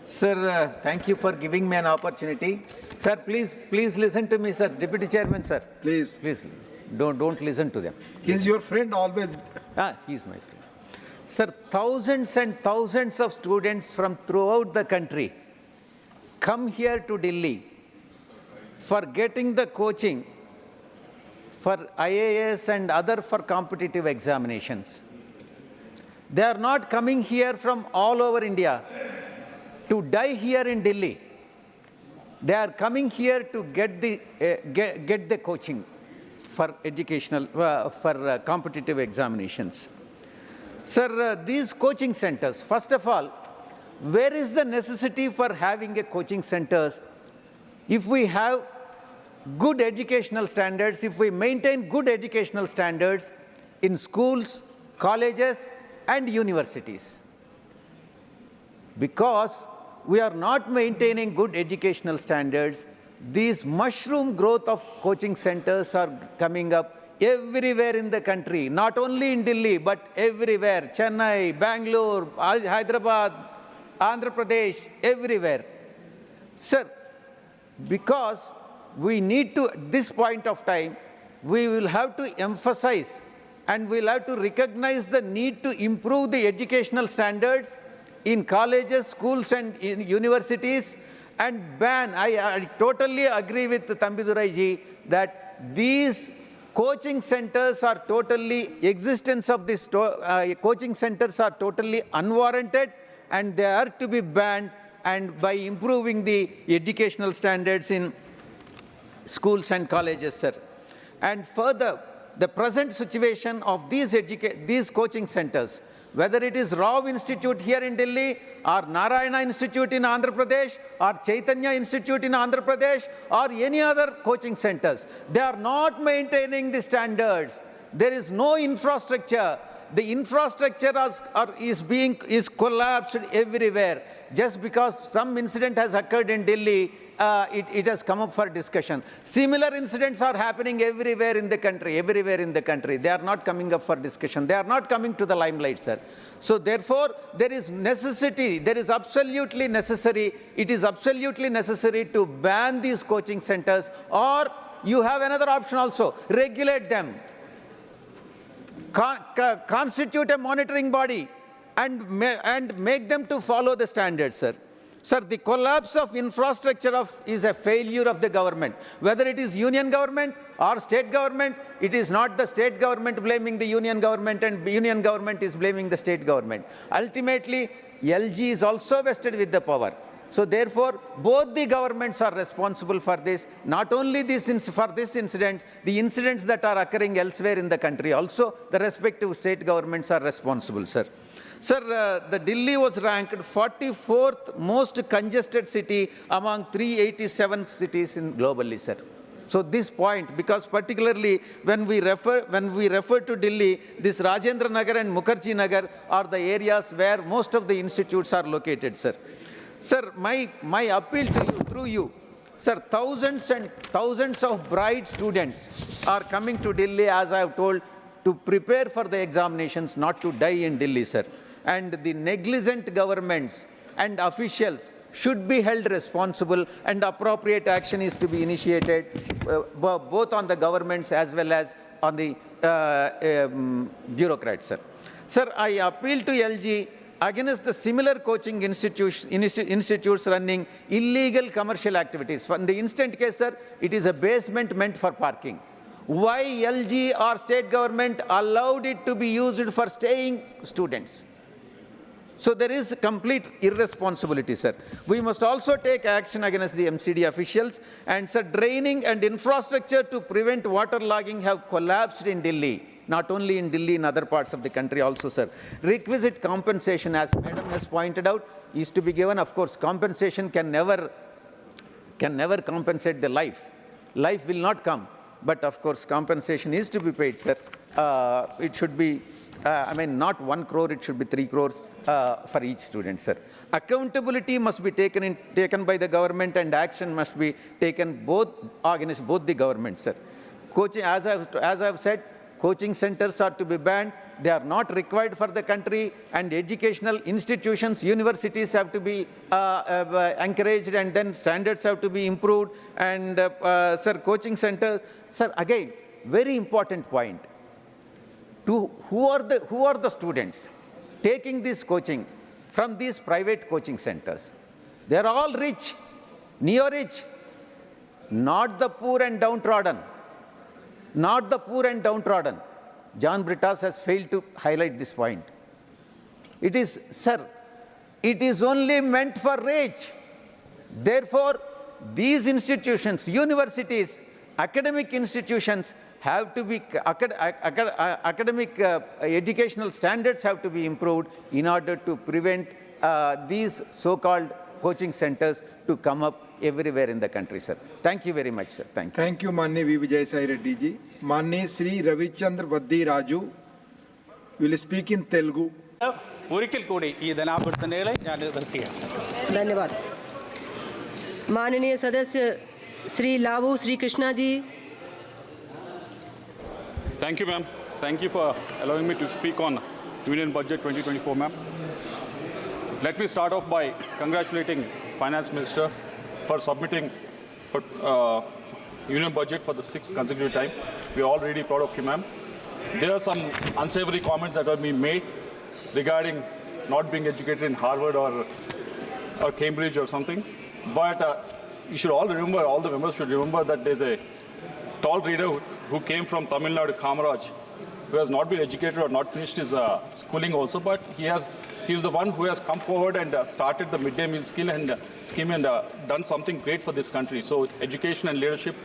Sir, thank you for giving me an opportunity. Sir, please listen to me, sir. Deputy Chairman, sir. Please, don't listen to them. He is your friend always. He's my friend. Sir, thousands and thousands of students from throughout the country come here to Delhi for getting the coaching for IAS and other for competitive examinations. They are not coming here from all over India to die here in Delhi. They are coming here to get the coaching for educational, for competitive examinations. Sir, these coaching centers, first of all, where is the necessity for having a coaching centers if we have good educational standards, if we maintain good educational standards in schools, colleges, and universities? Because we are not maintaining good educational standards, these mushroom growth of coaching centers are coming up everywhere in the country, not only in Delhi, but everywhere. Chennai, Bangalore, Hyderabad, Andhra Pradesh, everywhere. Sir, because we need to, at this point of time, we will have to emphasize and we'll have to recognize the need to improve the educational standards in colleges, schools, and in universities, and ban. I totally agree with Tambidurai ji that these coaching centers are totally, existence of these coaching centers are totally unwarranted, and they are to be banned, and by improving the educational standards in schools and colleges, sir. And further, the present situation of these coaching centers, whether it is Rao Institute here in Delhi, or Narayana Institute in Andhra Pradesh, or Chaitanya Institute in Andhra Pradesh, or any other coaching centers, they are not maintaining the standards. There is no infrastructure. The infrastructure is collapsed everywhere. Just because some incident has occurred in Delhi, it has come up for discussion. Similar incidents are happening everywhere in the country, They are not coming up for discussion. They are not coming to the limelight, sir. So therefore, there is necessity, it is absolutely necessary to ban these coaching centers, or you have another option also, regulate them. Constitute a monitoring body and make them to follow the standards, sir. Sir, the collapse of infrastructure is a failure of the government. Whether it is union government or state government, it is not the state government blaming the union government and the union government is blaming the state government. Ultimately, LG is also vested with the power. So therefore, both the governments are responsible for this, not only for this incident, the incidents that are occurring elsewhere in the country. Also, the respective state governments are responsible, sir. Sir, the Delhi was ranked 44th most congested city among 387 cities globally, sir. So this point, because particularly when we refer to Delhi, this Rajendra Nagar and Mukherjee Nagar are the areas where most of the institutes are located, sir. Sir, my appeal to you, through you, sir, thousands and thousands of bright students are coming to Delhi, as I have told, to prepare for the examinations, not to die in Delhi, sir. And the negligent governments and officials should be held responsible, and appropriate action is to be initiated both on the governments as well as on the bureaucrats, sir. Sir, I appeal to LG against the similar coaching institutes running illegal commercial activities. In the instant case, sir, it is a basement meant for parking. Why LG or state government allowed it to be used for staying students? So there is complete irresponsibility, sir. We must also take action against the MCD officials, and sir, draining and infrastructure to prevent waterlogging have collapsed in Delhi. Not only in Delhi, in other parts of the country also, sir. Requisite compensation, as Madam has pointed out, is to be given. Of course, compensation can never compensate the life. Life will not come. But of course, compensation is to be paid, sir. It should be, not 1 crore, it should be 3 crores for each student, sir. Accountability must be taken by the government, and action must be taken against both the governments, sir. Coaching, as I've said, Coaching centers are to be banned. They are not required for the country, and educational institutions, universities have to be encouraged, and then standards have to be improved. And sir, coaching centers, sir, again, very important point. Who are the students taking this coaching from these private coaching centers? They are all rich, neo-rich, not the poor and downtrodden. Not the poor and downtrodden. John Brittas has failed to highlight this point. It is, sir, it is only meant for rich. Therefore, these institutions, universities, academic institutions have to be, academic educational standards have to be improved in order to prevent these so-called coaching centers to come up everywhere in the country, sir. Thank you very much, sir. Thank you. Thank you, Mani V. Vijayasai Reddy ji. Mani Sri Ravichandra Vaddi Raju will speak in Telugu. ഒരിക്കൽ കൂടി ഈ ധനാഭ്യർത്ഥനകളെ ഞാൻ നിർത്തുകയാണ്. धन्यवाद. माननीय सदस्य श्री लावू Shri Krishna ji. Thank you, ma'am. Thank you for allowing me to speak on Union Budget 2024, ma'am. Let me start off by congratulating Finance Minister for submitting for, Union Budget for the 6th consecutive time. We are all really proud of you, ma'am. There are some unsavory comments that have been made regarding not being educated in Harvard or Cambridge or something. But you should all remember, all the members should remember that there's a tall reader who came from Tamil Nadu, Kamaraj, who has not been educated or not finished his schooling also, but he's the one who has come forward and started the midday meal scheme and done something great for this country. So education and leadership,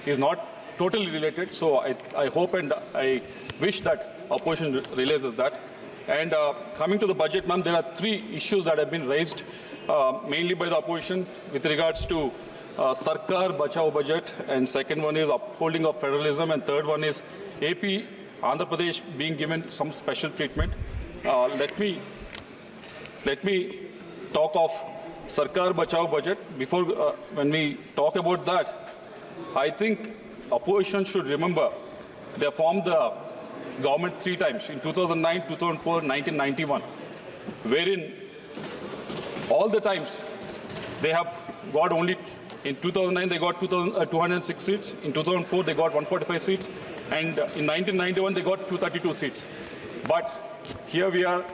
is not totally related. So I hope and I wish that opposition realizes that. And coming to the budget, ma'am, there are 3 issues that have been raised mainly by the opposition with regards to Sarkar Bachao budget, and second one is upholding of federalism, and third one is AP, Andhra Pradesh being given some special treatment. Let me talk of Sarkar Bachao budget. Before, when we talk about that, I think opposition should remember they formed the government 3 times, in 2009, 2004, 1991, wherein all the times they have got only, in 2009 they got 206 seats, in 2004 they got 145 seats, and in 1991 they got 232 seats. But here we are,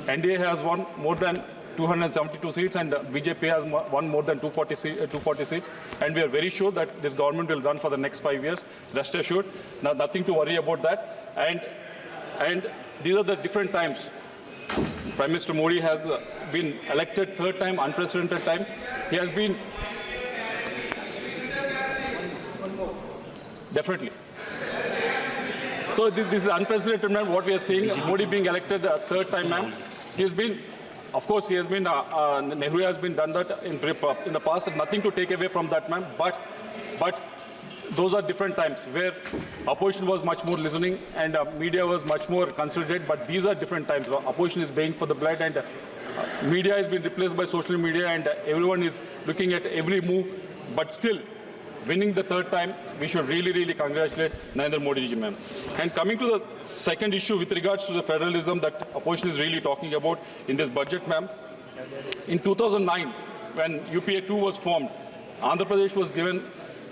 NDA has won more than 272 seats, and BJP has won more than 240 seats, and we are very sure that this government will run for the next 5 years. Rest assured, nothing to worry about that. And these are the different times. Prime Minister Modi has been elected 3rd time, unprecedented time. He has been definitely. So this is unprecedented, ma'am, what we are seeing. Modi being elected 3rd time, ma'am. He has been, of course, he has been, Nehru has been done that in the past. Nothing to take away from that, ma'am. But those are different times where opposition was much more listening and media was much more considerate. But these are different times. Opposition is paying for the blood, and media has been replaced by social media, and everyone is looking at every move. But still, winning the 3rd time, we should really, really congratulate Narendra Modi ji, ma'am. And coming to the second issue with regards to the federalism that opposition is really talking about in this budget, ma'am. In 2009, when UPA 2 was formed, Andhra Pradesh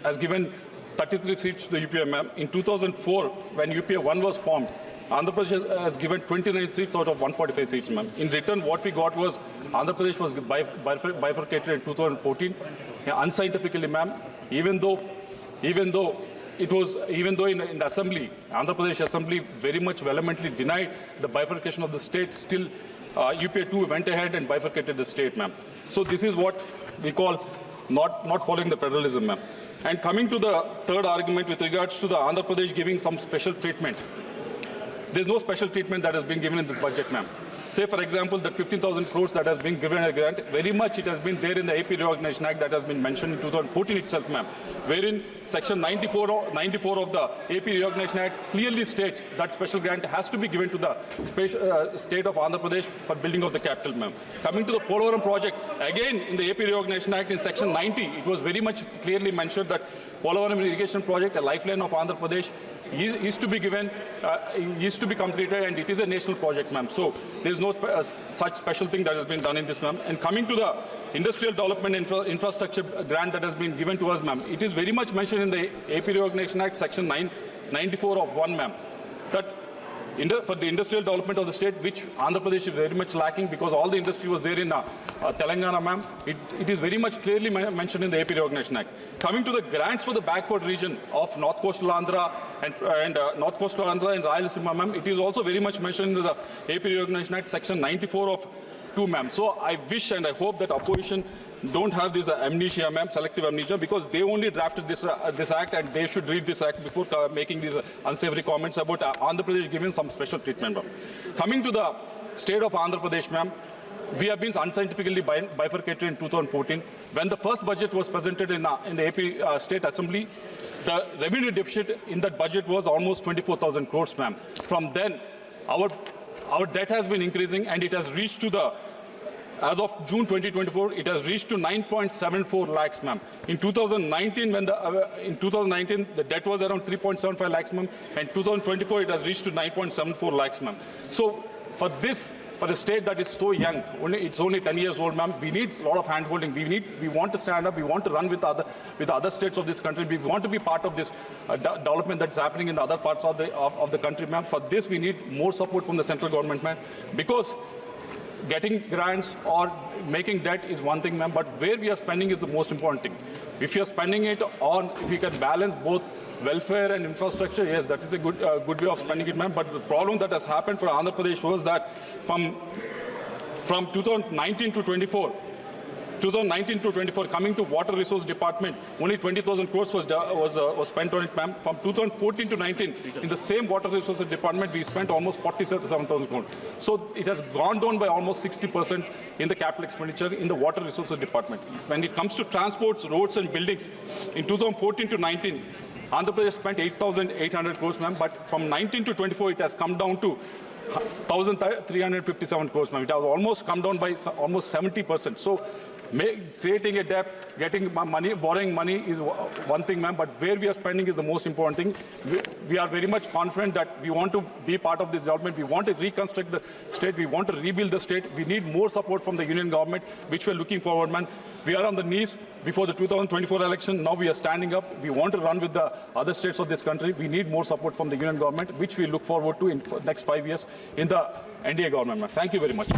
has given 33 seats to the UPA, ma'am. In 2004, when UPA 1 was formed, Andhra Pradesh has given 29 seats out of 145 seats, ma'am. In return, what we got was Andhra Pradesh was bifurcated in 2014, unscientifically, ma'am. Even though in the assembly, Andhra Pradesh assembly very much vehemently denied the bifurcation of the state, still UPA 2 went ahead and bifurcated the state, ma'am. So this is what we call not following the federalism, ma'am. And coming to the third argument with regards to the Andhra Pradesh giving some special treatment, there's no special treatment that has been given in this budget, ma'am. Say, for example, that 15,000 crores that has been given a grant, very much it has been there in the AP Reorganization Act that has been mentioned in 2014 itself, ma'am, wherein Section 94 of the AP Reorganization Act clearly states that special grant has to be given to the state of Andhra Pradesh for building of the capital, ma'am. Coming to the Polavaram project, again in the AP Reorganization Act in Section 90, it was very much clearly mentioned that Polavaram irrigation project, a lifeline of Andhra Pradesh, is to be given, is to be completed, and it is a national project, ma'am. So there is no such special thing that has been done in this, ma'am. And coming to the industrial development infrastructure grant that has been given to us, ma'am, it is very much mentioned in the AP Reorganization Act, Section 94 of 1, ma'am, that for the industrial development of the state, which Andhra Pradesh is very much lacking because all the industry was there in Telangana, ma'am. It is very much clearly mentioned in the AP Reorganization Act. Coming to the grants for the backward region of North Coastal Andhra and North Coastal Andhra and Rayalaseema, ma'am, it is also very much mentioned in the AP Reorganization Act, Section 94 of 2, ma'am. So I wish and I hope that opposition don't have this amnesia, ma'am, selective amnesia, because they only drafted this act, and they should read this act before making these unsavory comments about Andhra Pradesh giving some special treatment, ma'am. Coming to the state of Andhra Pradesh, ma'am, we have been unscientifically bifurcated in 2014. When the first budget was presented in the AP State Assembly, the revenue deficit in that budget was almost 24,000 crores, ma'am. From then, our debt has been increasing, and it has reached to the, as of June 2024, it has reached to 9.74 lakhs, ma'am. In 2019, the debt was around 3.75 lakhs, ma'am, and 2024 it has reached to 9.74 lakhs, ma'am. So for a state that is so young, it's only 10 years old, ma'am, we need a lot of hand-holding. We want to stand up. We want to run with other states of this country. We want to be part of this development that's happening in the other parts of the country, ma'am. For this, we need more support from the central government, ma'am, because getting grants or making debt is one thing, ma'am, but where we are spending is the most important thing. If you are spending it on, if you can balance both welfare and infrastructure, yes, that is a good way of spending it, ma'am. But the problem that has happened for Andhra Pradesh was that from 2019 to 24, coming to Water Resource Department, only 20,000 crores was spent on it, ma'am. From 2014 to 19, in the same Water Resources Department, we spent almost 47,000 crores. So it has gone down by almost 60% in the capital expenditure in the Water Resources Department. When it comes to transports, roads and buildings, in 2014 to 19, Andhra Pradesh spent 8,800 crores, ma'am, but from 19 to 24, it has come down to 1,357 crores, ma'am. It has almost come down by almost 70%. So creating a debt, getting money, borrowing money is one thing, ma'am, but where we are spending is the most important thing. We are very much confident that we want to be part of this development. We want to reconstruct the state. We want to rebuild the state. We need more support from the union government, which we are looking forward, man. We are on the knees before the 2024 election. Now we are standing up. We want to run with the other states of this country. We need more support from the union government, which we look forward to in the next 5 years in the NDA government, ma'am. Thank you very much.